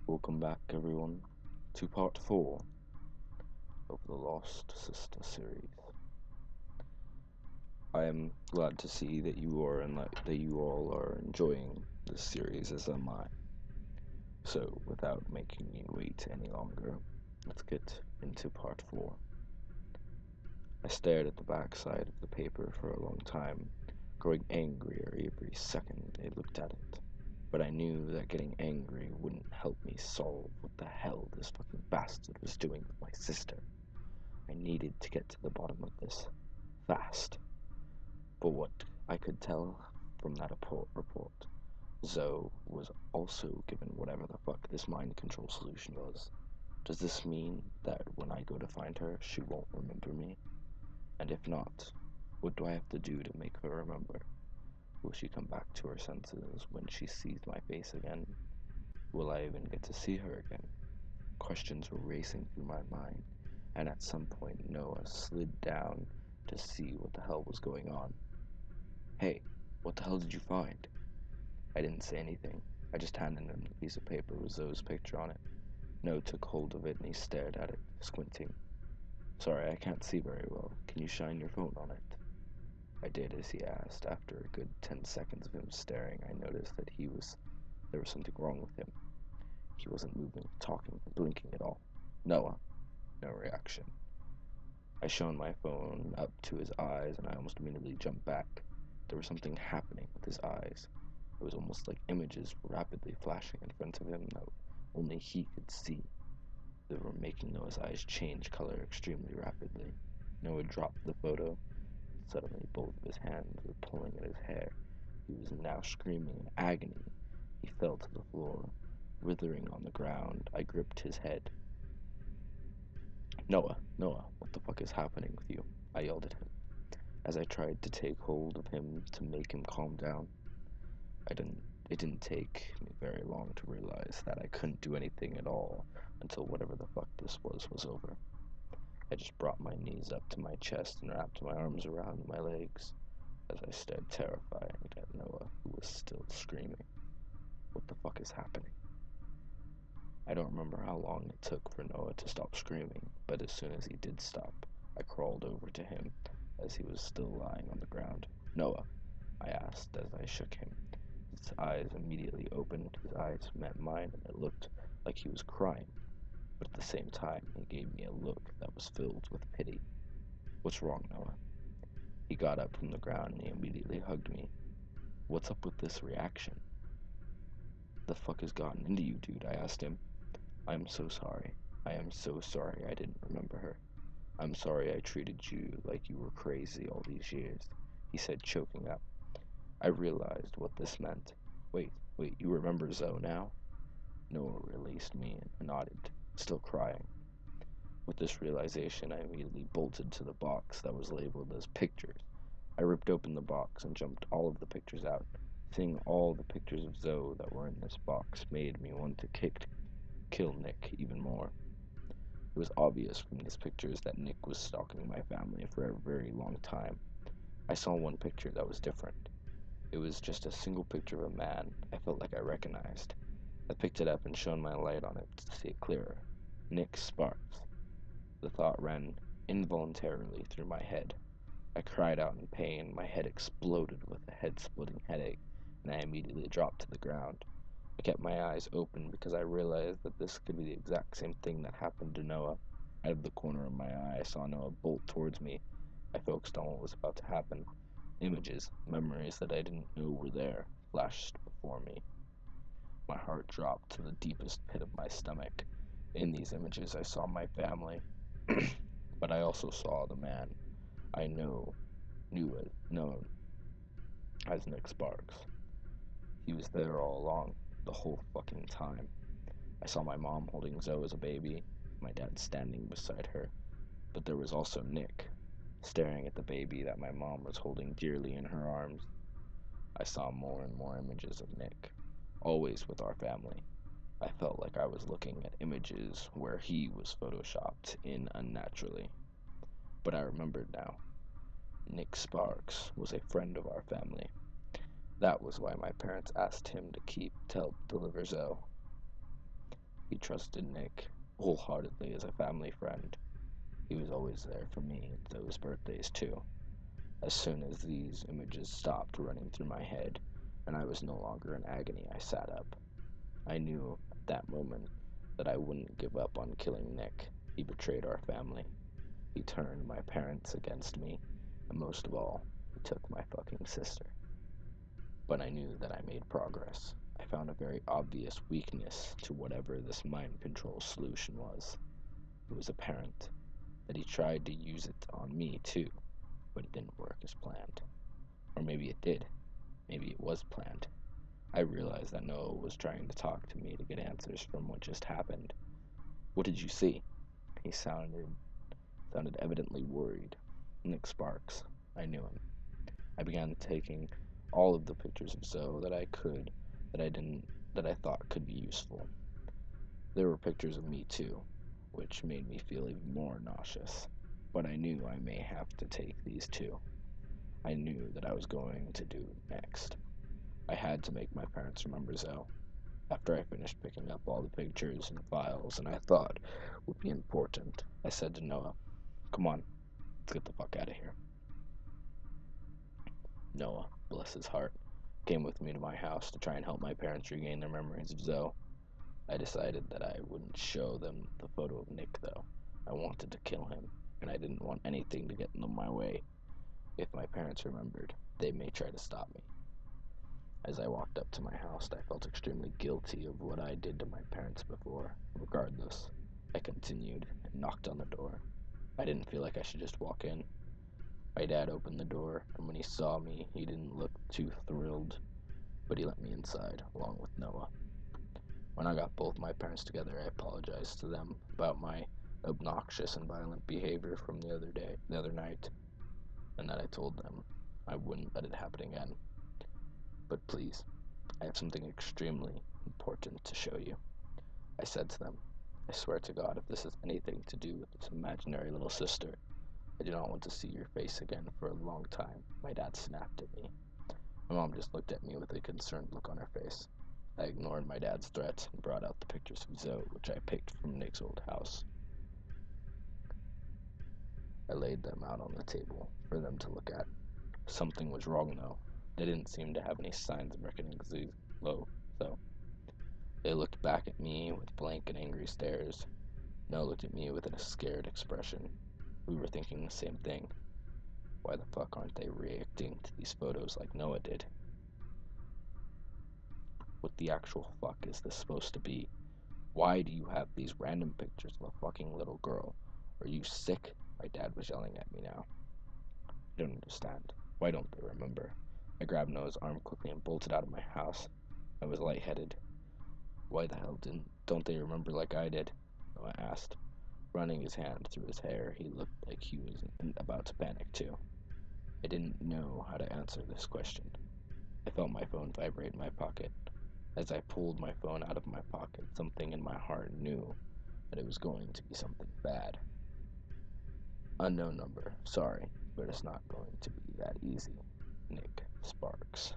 Welcome back, everyone, to part 4 of the Lost Sister series. I am glad to see that you all are enjoying this series as am I. So, without making you wait any longer, let's get into part 4. I stared at the back side of the paper for a long time, growing angrier every second I looked at it. But I knew that getting angry wouldn't help me solve what the hell this fucking bastard was doing with my sister. I needed to get to the bottom of this fast. But what I could tell from that report, Zoe was also given whatever the fuck this mind control solution was. Does this mean that when I go to find her, she won't remember me? And if not, what do I have to do to make her remember? Will she come back to her senses when she sees my face again? Will I even get to see her again? Questions were racing through my mind, and at some point Noah slid down to see what the hell was going on. Hey, what the hell did you find? I didn't say anything. I just handed him the piece of paper with Zoe's picture on it. Noah took hold of it and he stared at it, squinting. Sorry, I can't see very well. Can you shine your phone on it? I did as he asked. After a good 10 seconds of him staring, I noticed that there was something wrong with him. He wasn't moving, talking, or blinking at all. Noah. No reaction. I shone my phone up to his eyes and I almost immediately jumped back. There was something happening with his eyes. It was almost like images were rapidly flashing in front of him that only he could see. They were making Noah's eyes change color extremely rapidly. Noah dropped the photo, and suddenly both of his hands were pulling at his hair. He was now screaming in agony. He fell to the floor, writhing on the ground. I gripped his head. Noah, what the fuck is happening with you? I yelled at him as I tried to take hold of him to make him calm down. It didn't take me very long to realize that I couldn't do anything at all until whatever the fuck this was over. I just brought my knees up to my chest and wrapped my arms around my legs as I stared terrified at Noah, who was still screaming. What the fuck is happening? I don't remember how long it took for Noah to stop screaming, but as soon as he did stop, I crawled over to him as he was still lying on the ground. Noah, I asked as I shook him. His eyes immediately opened, his eyes met mine, and it looked like he was crying, but at the same time, he gave me a look that was filled with pity. What's wrong, Noah? He got up from the ground and he immediately hugged me. What's up with this reaction? The fuck has gotten into you, dude? I asked him. I'm so sorry. I am so sorry I didn't remember her. I'm sorry I treated you like you were crazy all these years, he said, choking up. I realized what this meant. Wait, you remember Zoe now? Noah released me and nodded, still crying. With this realization, I immediately bolted to the box that was labeled as pictures. I ripped open the box and jumped all of the pictures out. Seeing all the pictures of Zoe that were in this box made me want to kill Nick even more. It was obvious from these pictures that Nick was stalking my family for a very long time. I saw one picture that was different. It was just a single picture of a man I felt like I recognized. I picked it up and shone my light on it to see it clearer. Nick Sparks. The thought ran involuntarily through my head. I cried out in pain. My head exploded with a head-splitting headache, and I immediately dropped to the ground. I kept my eyes open because I realized that this could be the exact same thing that happened to Noah. Out of the corner of my eye, I saw Noah bolt towards me. I focused on what was about to happen. Images, memories that I didn't know were there, flashed before me. My heart dropped to the deepest pit of my stomach. In these images, I saw my family, but I also saw the man I knew as known as Nick Sparks. He was there all along, the whole fucking time. I saw my mom holding Zoe as a baby, my dad standing beside her, but there was also Nick, staring at the baby that my mom was holding dearly in her arms. I saw more and more images of Nick, always with our family. I felt like I was looking at images where he was photoshopped in unnaturally. But I remembered now. Nick Sparks was a friend of our family. That was why my parents asked him to help deliver Zoe. He trusted Nick wholeheartedly as a family friend. He was always there for me at those birthdays, too. As soon as these images stopped running through my head and I was no longer in agony, I sat up. I knew at that moment that I wouldn't give up on killing Nick. He betrayed our family. He turned my parents against me, and most of all, he took my fucking sister. But I knew that I made progress. I found a very obvious weakness to whatever this mind control solution was. It was apparent that he tried to use it on me too, but it didn't work as planned. Or maybe it did. Maybe it was planned. I realized that Noah was trying to talk to me to get answers from what just happened. What did you see? He sounded evidently worried. Nick Sparks. I knew him. I began taking all of the pictures of Zoe that I could, that I thought could be useful. There were pictures of me too, which made me feel even more nauseous. But I knew I may have to take these too. I knew that I was going to do next. I had to make my parents remember Zoe. After I finished picking up all the pictures and files and I thought would be important, I said to Noah, "Come on, let's get the fuck out of here." Noah, bless his heart, came with me to my house to try and help my parents regain their memories of Zoe. I decided that I wouldn't show them the photo of Nick, though. I wanted to kill him, and I didn't want anything to get in my way. If my parents remembered, they may try to stop me. As I walked up to my house, I felt extremely guilty of what I did to my parents before. Regardless, I continued and knocked on the door. I didn't feel like I should just walk in. My dad opened the door, and when he saw me, he didn't look too thrilled, but he let me inside, along with Noah. When I got both my parents together, I apologized to them about my obnoxious and violent behavior from the other night, and that I told them I wouldn't let it happen again. But please, I have something extremely important to show you. I said to them, I swear to God, if this has anything to do with this imaginary little sister, I do not want to see your face again for a long time. My dad snapped at me. My mom just looked at me with a concerned look on her face. I ignored my dad's threat and brought out the pictures of Zoe, which I picked from Nick's old house. I laid them out on the table for them to look at. Something was wrong, though. They didn't seem to have any signs of reckoning Zoe, so they looked back at me with blank and angry stares. Noah looked at me with a scared expression. We were thinking the same thing. Why the fuck aren't they reacting to these photos like Noah did? What the actual fuck is this supposed to be? Why do you have these random pictures of a fucking little girl? Are you sick? My dad was yelling at me now. I don't understand. Why don't they remember? I grabbed Noah's arm quickly and bolted out of my house. I was lightheaded. Why the hell don't they remember like I did? Noah asked. Running his hand through his hair, he looked like he was about to panic too. I didn't know how to answer this question. I felt my phone vibrate in my pocket. As I pulled my phone out of my pocket, something in my heart knew that it was going to be something bad. Unknown number. Sorry, but it's not going to be that easy. Nick Sparks.